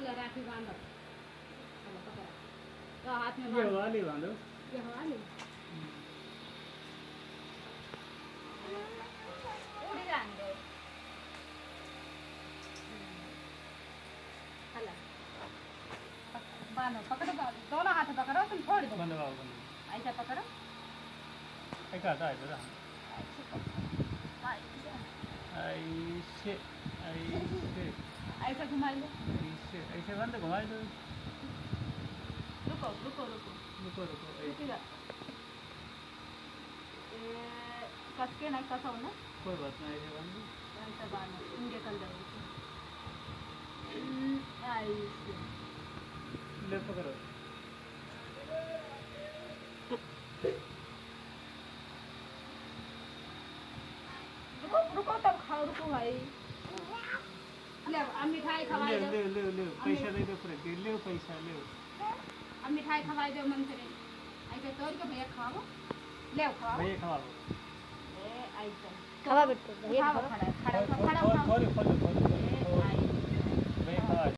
ले राखी बांधो चलो पकड़ा तो हाथ में ये वाली बांधो ये वाली उड़ी जाएंगे हला बांधो पकड़ो दोनों हाथ पकड़ो तुम छोड़ दो बंद ऐसा पकड़ो ऐसा आता है जरा ऐसे ऐसा घुमा लो ऐसे बंद घुमा दो रुको रुको रुको रुको रुको रुकिएगा कस के नहीं कसा ना कोई बात नहीं ऐसे बंद ऐसा बांधो इंगे कर दो ऐसे ले पकड़ो रुको तब खाओ रुको भाई ले अब मिठाई खवाई दो ले पैसा दे दो पूरे ले पैसा ले अब मिठाई खवाई दो मन से ऐसे तोड़ के भैया खाओ ले खाओ भैया खवा लो ए ऐसा खवा बेटो भैया खड़ा खड़ा खड़ा खड़ा खोल